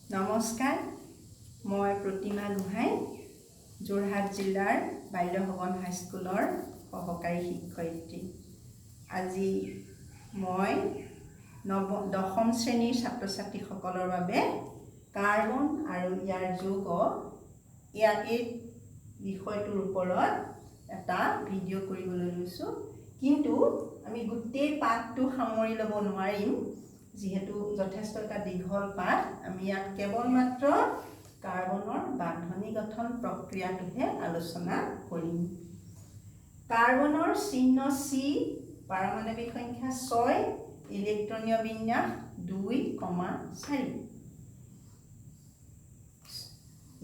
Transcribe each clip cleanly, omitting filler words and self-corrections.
নমস্কাৰ, মই প্ৰতিমা গোহাঁই, যোৰহাট জিলাৰ বাল্যভৱন হাইস্কুলৰ সহকাৰী শিক্ষয়িত্ৰী। আজি মই দশম শ্ৰেণীৰ ছাত্ৰ ছাত্ৰীসকলৰ বাবে কাৰ্বন আৰু ইয়াৰ যৌগ এই বিষয়টোৰ ওপৰত এটা ভিডিঅ' কৰিবলৈ লৈছোঁ। কিন্তু আমি গোটেই পাঠটো সামৰি ল'ব নোৱাৰিম, যিহেতু যথেষ্ট এটা দীঘল পাঠ। আমি ইয়াত কেৱল মাত্ৰ কাৰ্বনৰ বান্ধনি গঠন প্ৰক্ৰিয়াটোহে আলোচনা কৰিম। কাৰ্বনৰ চিহ্ন চি, পাৰমাণৱিক সংখ্যা 6, ইলেক্ট্ৰনীয় বিন্যাস 2,4।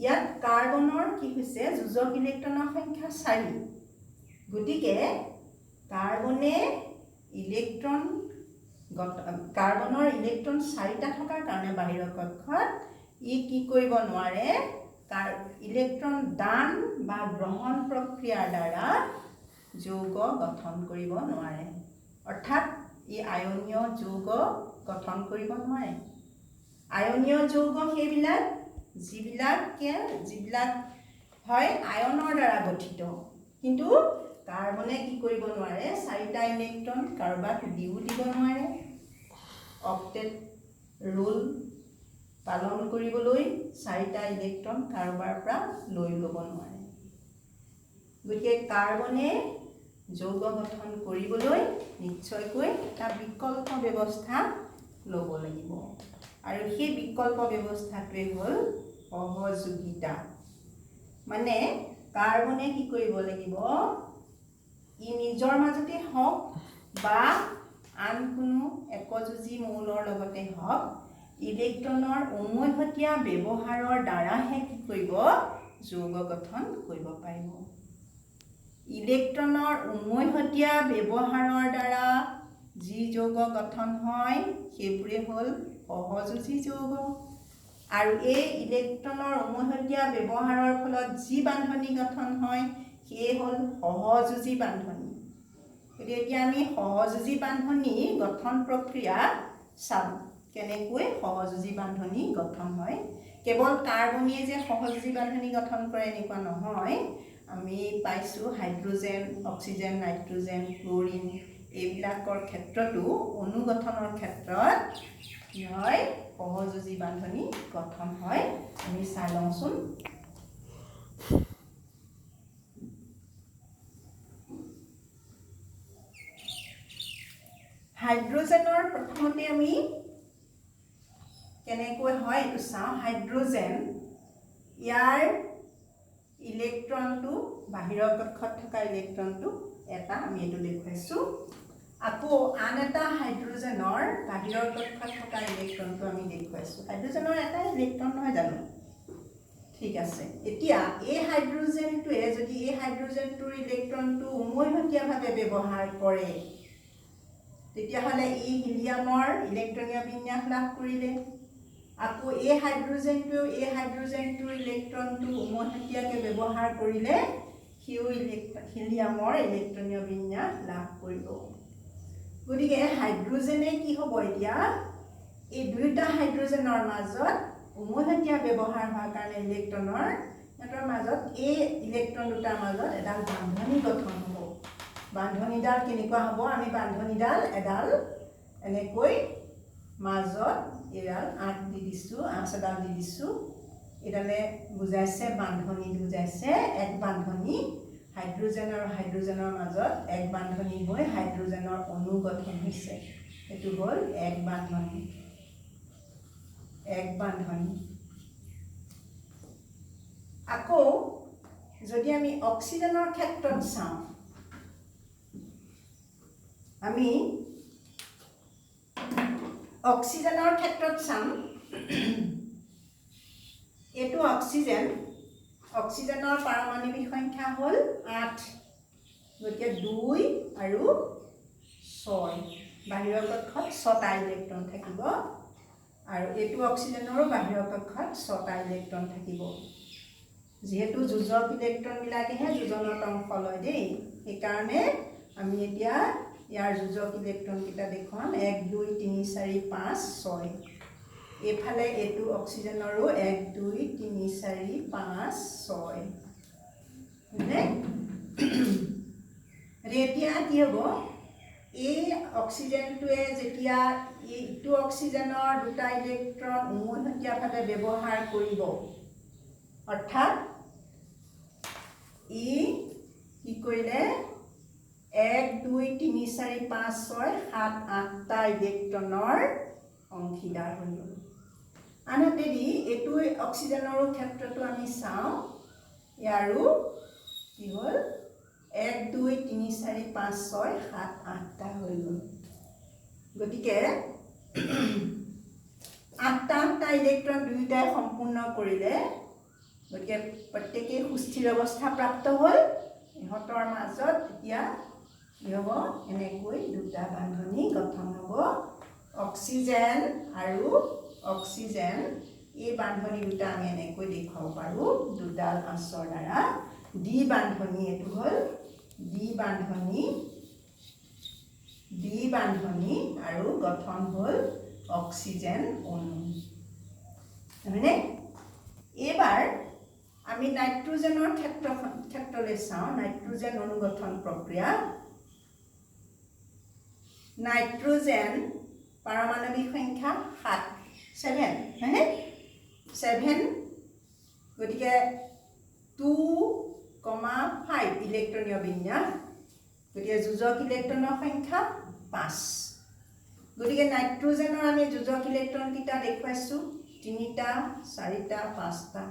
ইয়াত কাৰ্বনৰ কি হৈছে, যোজক ইলেক্ট্ৰনৰ সংখ্যা 4। গতিকে কাৰ্বনৰ ইলেক্ট্ৰন 4টা থকাৰ কাৰণে বাহিৰৰ কক্ষত ই কি কৰিব নোৱাৰে, ইলেক্ট্ৰন দান বা গ্ৰহণ প্ৰক্ৰিয়াৰ দ্বাৰা যৌগ গঠন কৰিব নোৱাৰে। অৰ্থাৎ ই আয়নীয় যৌগ গঠন কৰিব নোৱাৰে। আয়নীয় যৌগ সেইবিলাক যিবিলাক হয় আয়নৰ দ্বাৰা গঠিত। কিন্তু কাৰ্বনে কি কৰিব নোৱাৰে, 4টা ইলেক্ট্ৰন কাৰোবাক দিও দিব নোৱাৰে। অক্টেট ৰোল পালন কৰিবলৈ 4টা ইলেক্ট্ৰন কাৰোবাৰ পৰা লৈ ল'ব নোৱাৰে। গতিকে কাৰ্বনে যৌগ গঠন কৰিবলৈ নিশ্চয়কৈ এটা বিকল্প ব্যৱস্থা ল'ব লাগিব। আৰু সেই বিকল্প ব্যৱস্থাটোৱে হ'ল সহযোগিতা। মানে কাৰ্বনে কি কৰিব লাগিব, ই নিজৰ মাজতে হওক বা আন কোনো একযোজী মৌলৰ লগতে হওক, ইলেক্ট্ৰনৰ উমৈহতীয়া ব্যৱহাৰৰ দ্বাৰাহে কি কৰিব, যৌগ গঠন কৰিব পাৰিব। ইলেক্ট্ৰনৰ উমৈহতীয়া ব্যৱহাৰৰ দ্বাৰা যি যৌগ গঠন হয় সেইবোৰে হ'ল সহযোজী যৌগ। আৰু এই ইলেক্ট্ৰনৰ উমৈহতীয়া ব্যৱহাৰৰ ফলত যি বান্ধনি গঠন হয় সেয়ে হ'ল সহযোজী বান্ধনি। গতিকে এতিয়া আমি সহযোজী বান্ধনি গঠন প্ৰক্ৰিয়া চাম, কেনেকৈ সহযোজী বান্ধনি গঠন হয়। কেৱল কাৰ্বনে যে সহযোজী বান্ধনি গঠন কৰে এনেকুৱা নহয়। আমি পাইছোঁ হাইড্ৰজেন, অক্সিজেন, নাইট্ৰজেন, ক্লৰিন এইবিলাকৰ ক্ষেত্ৰতো অণু গঠনৰ ক্ষেত্ৰত কি হয়, সহযোজী বান্ধনি গঠন হয়। আমি চাই লওঁচোন। হাইড্ৰজেনৰ প্ৰথমতে আমি কেনেকৈ হয় এইটো চাওঁ। হাইড্ৰজেন, ইয়াৰ ইলেক্ট্ৰনটো বাহিৰৰ কক্ষত থকা ইলেক্ট্ৰনটো এটা, আমি এইটো দেখুৱাইছোঁ। আকৌ আন এটা হাইড্ৰজেনৰ বাহিৰৰ কক্ষত থকা ইলেক্ট্ৰনটো আমি দেখুৱাইছোঁ। হাইড্ৰজেনৰ এটা ইলেক্ট্ৰন নহয় জানো? ঠিক আছে। এতিয়া এই হাইড্ৰজেনটোৱে যদি এই হাইড্ৰজেনটোৰ ইলেক্ট্ৰনটো উমৈহতীয়াভাৱে ব্যৱহাৰ কৰে, তেতিয়াহ'লে ই হিলিয়ামৰ ইলেক্ট্ৰনীয় বিন্যাস লাভ কৰিলে। আকৌ এই হাইড্ৰজেনটোৰ ইলেক্ট্ৰনটো উমৈহতীয়াকৈ ব্যৱহাৰ কৰিলে সিও হিলিয়ামৰ ইলেক্ট্ৰনীয় বিন্যাস লাভ কৰিব। গতিকে হাইড্ৰজেনে কি হ'ব, এতিয়া এই দুয়োটা হাইড্ৰজেনৰ মাজত উমৈহতীয়া ব্যৱহাৰ হোৱাৰ কাৰণে সিহঁতৰ মাজত এই ইলেক্ট্ৰন দুটাৰ মাজত এডাল বান্ধনি গঠন হ'ব। বান্ধনিডাল কেনেকুৱা হ'ব, আমি বান্ধনিডাল এডাল এনেকৈ মাজত এডাল আঁচ এডাল দি দিছোঁ। এডালে বুজাইছে বান্ধনি, বুজাইছে এক বান্ধনি। হাইড্ৰজেন আৰু হাইড্ৰজেনৰ মাজত এক বান্ধনি হৈ হাইড্ৰজেনৰ অণু গঠন হৈছে। এইটো হ'ল এক বান্ধনি। আকৌ যদি আমি অক্সিজেনৰ ক্ষেত্ৰত চাওঁ, আমি অক্সিজেনৰ ক্ষেত্ৰত চাম। এইটো অক্সিজেনৰ পাৰমাণৱিক সংখ্যা হ'ল 8। গতিকে 2 আৰু 6, বাহিৰৰ কক্ষত 6টা ইলেক্ট্ৰন থাকিব। আৰু এইটো অক্সিজেনৰো বাহিৰৰ কক্ষত 6টা ইলেক্ট্ৰন থাকিব। যিহেতু যোজক ইলেক্ট্ৰনবিলাকেহে যোজনত অংশ লয় দেই, সেইকাৰণে আমি এতিয়া ইয়াৰ যোজক ইলেক্ট্ৰনকেইটা দেখুৱাম। 1, 2, 3, 4, 5, 6। এফালে এটো অক্সিজেনৰো 1 2 3 4 5 6 মানে এতিয়া কি হ'ব এই অক্সিজেনটোৱে যেতিয়া এইটো অক্সিজেনৰ দুটা ইলেক্ট্ৰন উমৈহতীয়াভাৱে ব্যৱহাৰ কৰিব অৰ্থাৎ ই কি কৰিলে 1 2 3 4 5 6 7 8টা ইলেক্ট্ৰনৰ অংশীদাৰ হৈ গ'ল আনহাতে এইটো অক্সিজেনৰ ক্ষেত্ৰটো আমি চাওঁ ইয়াৰো কি হ'ল 1 2 3 4 5 6 7 8টা হৈ গ'ল গতিকে 8টা ইলেক্ট্ৰন দুয়োটাই সম্পূৰ্ণ কৰিলে গতিকে প্ৰত্যেকেই সুস্থিৰ অৱস্থা প্ৰাপ্ত হ'ল ইহঁতৰ মাজত এতিয়া কি হ'ব এনেকৈ দুটা বান্ধনি গঠন হ'ব অক্সিজেন আৰু অক্সিজেন এই বান্ধনি দুটা আমি এনেকৈ দেখুৱাব পাৰোঁ দুডাল আঁচৰ দ্বাৰা দ্বি বান্ধনি এইটো হ'ল দ্বি বান্ধনি আৰু গঠন হ'ল অক্সিজেন অণু হয়নে এবাৰ আমি নাইট্ৰোজেনৰ ক্ষেত্ৰলৈ চাওঁ নাইট্ৰোজেন অণু গঠন প্ৰক্ৰিয়া নাইট্ৰোজেন পাৰমাণৱিক সংখ্যা 7 হয়নে 7 গতিকে 2,5 ইলেক্ট্ৰনীয় বিন্যাস গতিকে যোজক ইলেক্ট্ৰনৰ সংখ্যা 5 গতিকে নাইট্ৰোজেনৰ আমি যোজক ইলেক্ট্ৰন কেইটা দেখুৱাইছোঁ 3টা 4টা 5টা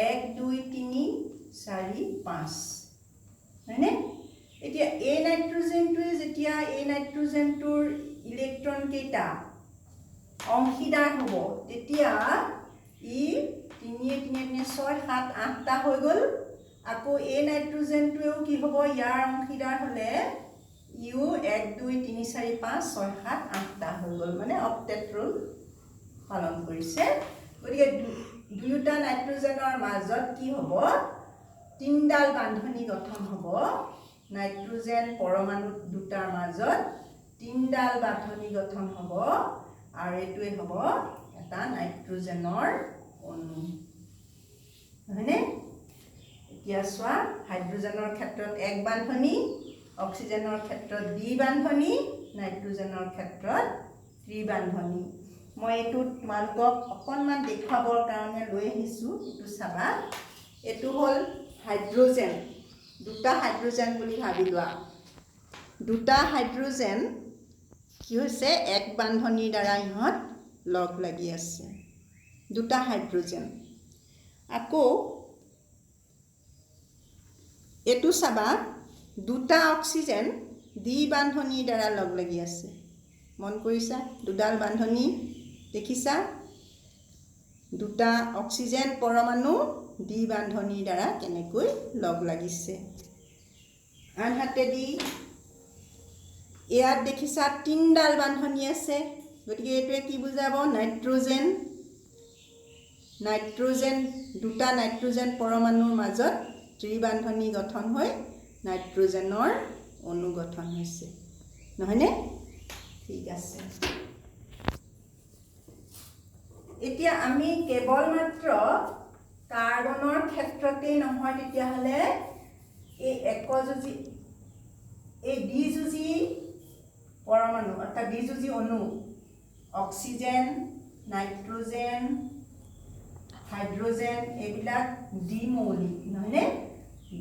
1 2 3 4 5 হয়নে এতিয়া এই নাইট্ৰোজেনটোৱে যেতিয়া এই নাইট্ৰোজেনটোৰ ইলেক্ট্ৰন কেইটা অংশীদাৰ হ'ব তেতিয়া ই 3 3 6 7 8টা হৈ গ'ল আকৌ এই নাইট্ৰোজেনটোৱেও কি হ'ব ইয়াৰ অংশীদাৰ হ'লে ইউ 1 2 3 4 5 6 7 8টা হৈ গ'ল মানে অক্টেট ৰোল পালন কৰিছে গতিকে দুয়োটা নাইট্ৰোজেনৰ মাজত কি হ'ব তিনডাল বান্ধনি গঠন হ'ব নাইট্ৰোজেন পৰমাণু দুটাৰ মাজত তিনডাল বান্ধনি গঠন হ'ব আৰু এইটোৱে হ'ব এটা নাইট্ৰোজেনৰ অণু হয়নে এতিয়া চোৱা হাইড্ৰোজেনৰ ক্ষেত্ৰত এক বান্ধনি অক্সিজেনৰ ক্ষেত্ৰত দ্বি বান্ধনি নাইট্ৰোজেনৰ ক্ষেত্ৰত ত্ৰিবান্ধনি মই এইটো তোমালোকক অকণমান দেখুৱাবৰ কাৰণে লৈ আহিছোঁ এইটো চাবা এইটো হ'ল হাইড্ৰোজেন দুটা হাইড্ৰোজেন বুলি ভাবি লোৱা দুটা হাইড্ৰোজেন কি হৈছে এক বান্ধনিৰ দ্বাৰা ইহঁত লগ লাগি আছে দুটা হাইড্ৰোজেন আকৌ এইটো চাবা দুটা অক্সিজেন দ্বি বান্ধনিৰ দ্বাৰা লগ লাগি আছে মন কৰিছা দুডাল বান্ধনি দেখিছা দুটা অক্সিজেন পৰমাণু দ্বি বান্ধনিৰ দ্বাৰা কেনেকৈ লগ লাগিছে আনহাতে ইয়াত দেখিছা তিনডাল বান্ধনি আছে গতিকে এইটোৱে কি বুজাব নাইট্ৰোজেন দুটা নাইট্ৰোজেন পৰমাণুৰ মাজত ত্ৰিবান্ধনি গঠন হৈ নাইট্ৰোজেনৰ অণু গঠন হৈছে নহয়নে ঠিক আছে এতিয়া আমি কেৱল মাত্ৰ কাৰ্বনৰ ক্ষেত্ৰতেই নহয় তেতিয়াহ'লে এই একযুজী এই দ্বিযুজী পৰমাণু অৰ্থাৎ দ্বিযুজী অণু অক্সিজেন নাইট্ৰোজেন হাইড্ৰোজেন এইবিলাক দ্বিমৌলিক নহয়নে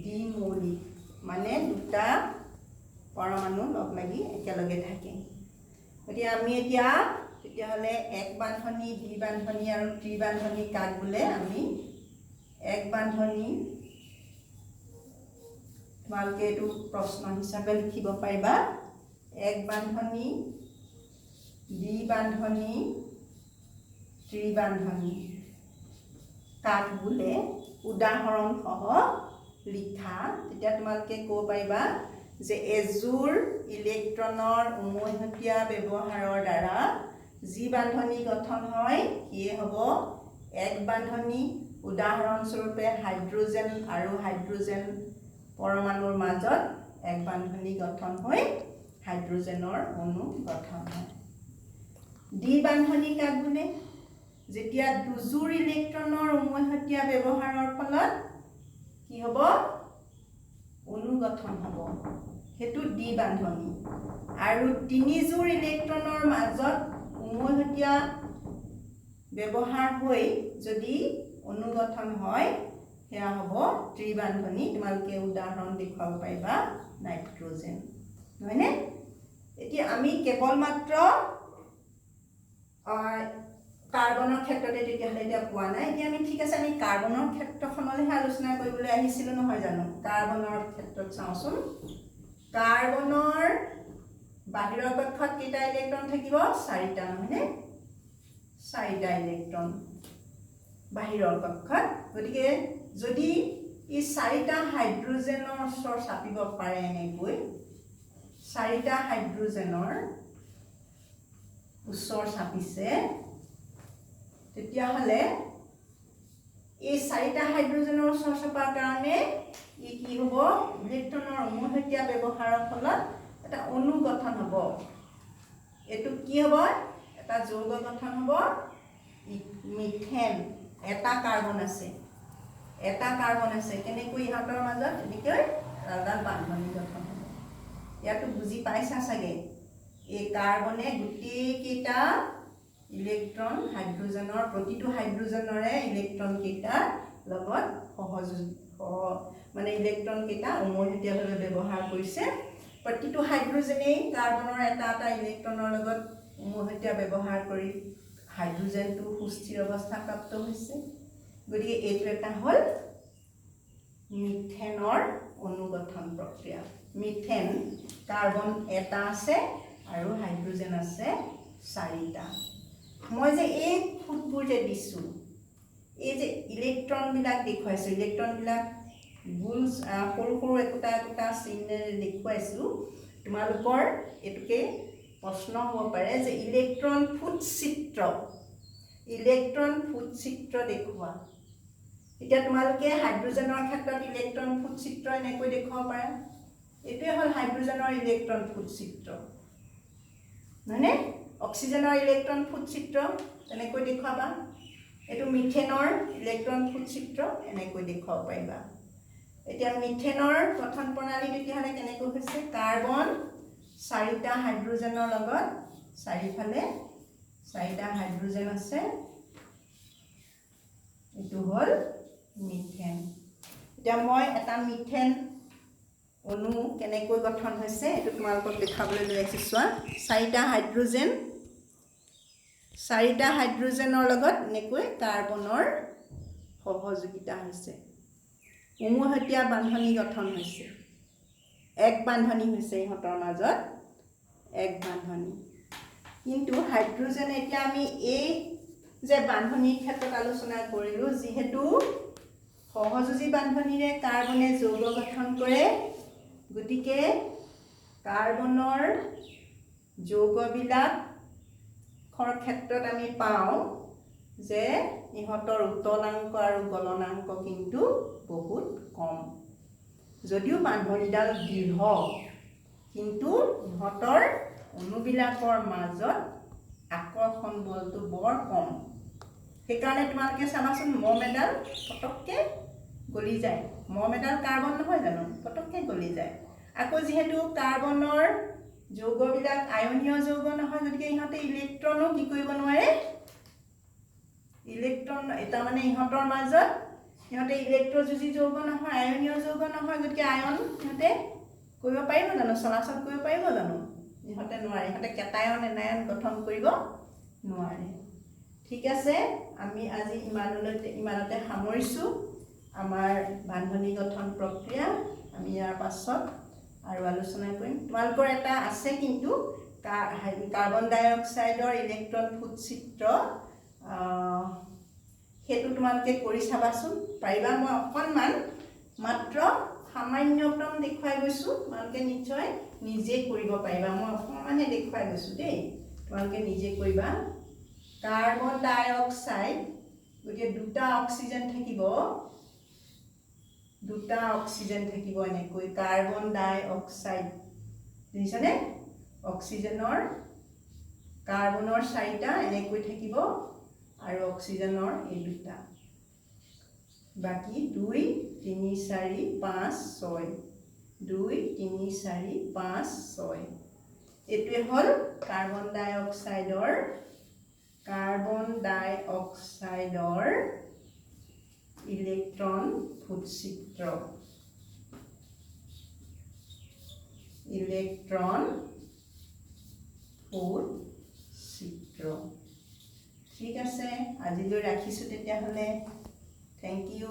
দ্বিমৌলিক মানে দুটা পৰমাণু লগ লাগি একেলগে থাকে গতিকে আমি এতিয়া তেতিয়াহ'লে এক বান্ধনি দ্বি বান্ধনি আৰু ত্ৰিবান্ধনি কাক বোলে আমি এক বান্ধনি তোমালোকে এইটো প্ৰশ্ন হিচাপে লিখিব পাৰিবা এক বান্ধনি দ্বি বান্ধনি ত্ৰিবান্ধনি কাক বোলে উদাহৰণ সহ লিখা তেতিয়া তোমালোকে ক'ব পাৰিবা যে এযোৰ ইলেক্ট্ৰনৰ উমৈহতীয়া ব্যৱহাৰৰ দ্বাৰা যি বান্ধনি গঠন হয় সিয়ে হ'ব এক বান্ধনি উদাহৰণস্বৰূপে হাইড্ৰোজেন আৰু হাইড্ৰোজেন পৰমাণুৰ মাজত এক বান্ধনি গঠন হৈ হাইড্ৰোজেনৰ অণু গঠন হয় দ্বি বান্ধনি কাক বোলে যেতিয়া দুযোৰ ইলেক্ট্ৰনৰ উমৈহতীয়া ব্যৱহাৰৰ ফলত কি হ'ব অনুগঠন হ'ব হেতু দ্বি বান্ধনী আৰু তিনিযোৰ ইলেক্ট্ৰনৰ মাজত উমৈহতীয়া ব্যৱহাৰ হৈ যদি অনুগঠন হয় হেয়া হ'ব ত্ৰিবান্ধনী তোমালোকে উদাহৰণ দেখুৱাব পাৰিবা নাইট্ৰজেন নহয়নে এতিয়া আমি কেৱল মাত্ৰ কাৰ্বনৰ ক্ষেত্ৰতে তেতিয়াহ'লে এতিয়া পোৱা নাই এতিয়া আমি ঠিক আছে আমি কাৰ্বনৰ ক্ষেত্ৰখনলৈহে আলোচনা কৰিবলৈ আহিছিলোঁ নহয় জানো কাৰ্বনৰ ক্ষেত্ৰত চাওঁচোন কাৰ্বনৰ বাহিৰৰ কক্ষত কেইটা ইলেক্ট্ৰন থাকিব 4টা নহয়নে 4টা ইলেক্ট্ৰন বাহিৰৰ কক্ষত গতিকে যদি ই 4টা হাইড্ৰোজেনৰ ওচৰ চাপিব পাৰে এনেকৈ 4টা হাইড্ৰোজেনৰ ওচৰ চাপিছে তেতিয়াহ'লে এই 4টা হাইড্ৰোজেনৰ ওচৰ চাপাৰ কাৰণে ই কি হ'ব ইলেক্ট্ৰনৰ উমৈহতীয়া ব্যৱহাৰৰ ফলত এটা অনুগঠন হ'ব এটো কি হ'ব এটা যৌগ গঠন হ'ব মিথেন এটা কাৰ্বন আছে কেনেকৈ ইহঁতৰ মাজত এনেকৈ এডাল বান্ধনী গঠন হ'ব ইয়াতো বুজি পাইছা চাগে এই কাৰ্বনে গোটেই কেইটা ইলেক্ট্ৰন হাইড্ৰোজেনৰ প্ৰতিটো হাইড্ৰোজেনৰে ইলেক্ট্ৰন কেইটাৰ লগত মানে ইলেক্ট্ৰন কেইটা উমৈহতীয়াভাৱে ব্যৱহাৰ কৰিছে প্ৰতিটো হাইড্ৰোজেনেই কাৰ্বনৰ এটা ইলেক্ট্ৰনৰ লগত উমৈহতীয়া ব্যৱহাৰ কৰি হাইড্ৰোজেনটো সুস্থিৰ অৱস্থা প্ৰাপ্ত হৈছে গতিকে এইটো এটা হ'ল মিথেনৰ অনুগঠন প্ৰক্ৰিয়া মিথেন কাৰ্বন এটা আছে আৰু হাইড্ৰোজেন আছে 4টা মই যে এই ফুটবোৰ যে দিছোঁ এই যে ইলেক্ট্ৰনবিলাক দেখুৱাইছোঁ ইলেক্ট্ৰনবিলাক গোল সৰু সৰু একোটা চিহ্নেৰে দেখুৱাইছোঁ তোমালোকৰ এইটোকে প্ৰশ্ন হ'ব পাৰে যে ইলেক্ট্ৰন ফুটচিত্ৰ দেখুওৱা এতিয়া তোমালোকে হাইড্ৰোজেনৰ ক্ষেত্ৰত ইলেক্ট্ৰন ফুটচিত্ৰ এনেকৈ দেখুৱাব পাৰা এইটোৱে হ'ল হাইড্ৰোজেনৰ ইলেক্ট্ৰন ফুটচিত্ৰ নহয়নে অক্সিজেনৰ ইলেক্ট্ৰন ফুটচিত্ৰ এনেকৈ দেখুৱাবা এইটো মিথেনৰ ইলেক্ট্ৰন ফুটচিত্ৰ এনেকৈ দেখুৱাব পাৰিবা এতিয়া মিথেনৰ গঠন প্ৰণালী তেতিয়াহ'লে কেনেকৈ হৈছে কাৰ্বন 4টা হাইড্ৰোজেনৰ লগত চাৰিফালে 4টা হাইড্ৰোজেন আছে এইটো হ'ল মিথেন এতিয়া মই এটা মিথেন অণু কেনেকৈ গঠন হৈছে এইটো তোমালোকক দেখাবলৈ লৈ আহিছোঁ চোৱা 4টা হাইড্ৰোজেনৰ লগত এনেকৈ কাৰ্বনৰ সহযোগিতা হৈছে উমৈহতীয়া বান্ধনী গঠন হৈছে এক বান্ধনী হৈছে ইহঁতৰ মাজত এক বান্ধনী কিন্তু হাইড্ৰোজেন এতিয়া আমি এই যে বান্ধনীৰ ক্ষেত্ৰত আলোচনা কৰিলোঁ যিহেতু সহযোজী বান্ধনীৰে কাৰ্বনে যৌগ গঠন কৰে গতিকে কাৰ্বনৰ যৌগবিলাকৰ ক্ষেত্ৰত আমি পাওঁ যে ইহঁতৰ উতলাংক আৰু গলনাংক কিন্তু বহুত কম যদিও বান্ধনীডাল দৃঢ় কিন্তু ইহঁতৰ অণুবিলাকৰ মাজত আকৰ্ষণ বলটো বৰ কম সেইকাৰণে তোমালোকে চাবাচোন মম এডাল পটককৈ গলি যায় মম এডাল কাৰ্বন নহয় জানো পটককৈ গলি যায় আকৌ যিহেতু কাৰ্বনৰ যৌগবিলাক আয়নীয় যৌগ নহয় গতিকে ইহঁতে ইলেক্ট্ৰনো কি কৰিব নোৱাৰে ইলেক্ট্ৰন এটা মানে ইহঁতৰ মাজত ইহঁতে ইলেক্ট্ৰযোজী যৌগ নহয় আয়নীয় যৌগ নহয় গতিকে আয়ন ইহঁতে কৰিব পাৰিব জানো চলাচল কৰিব পাৰিব জানো ইহঁতে নোৱাৰে ইহঁতে কেটায়ন এনায়ন গঠন কৰিব নোৱাৰে ঠিক আছে আমি আজি ইমানতে সামৰিছোঁ আমাৰ বান্ধনী গঠন প্ৰক্ৰিয়া আমি ইয়াৰ পাছত আৰু আলোচনা কৰিম তোমালোকৰ এটা আছে কিন্তু কাৰ্বন ডাই অক্সাইডৰ ইলেক্ট্ৰন ফুটচিত্ৰ সেইটো তোমালোকে কৰি চাবাচোন পাৰিবা মই অকণমান মাত্ৰ সামান্যতম দেখুৱাই গৈছোঁ তোমালোকে নিশ্চয় নিজে কৰিব পাৰিবা মই অকণমানহে দেখুৱাই গৈছোঁ দেই তোমালোকে নিজে কৰিবা কাৰ্বন ডাই অক্সাইড গতিকে দুটা অক্সিজেন থাকিব এনেকৈ কাৰ্বন ডাই অক্সাইড বুজিছানে অক্সিজেনৰ কাৰ্বনৰ 4টা এনেকৈ থাকিব আৰু অক্সিজেনৰ এই দুটা বাকি 2 3 4 5 6 2 3 4 5 6 এটোৱে হল কাৰ্বন ডাই অক্সাইডৰ ইলেক্ট্ৰন ফুটচিত্ৰ ঠিক আছে আজিলৈ ৰাখিছো তেতিয়া হলে থ্যাংক ইউ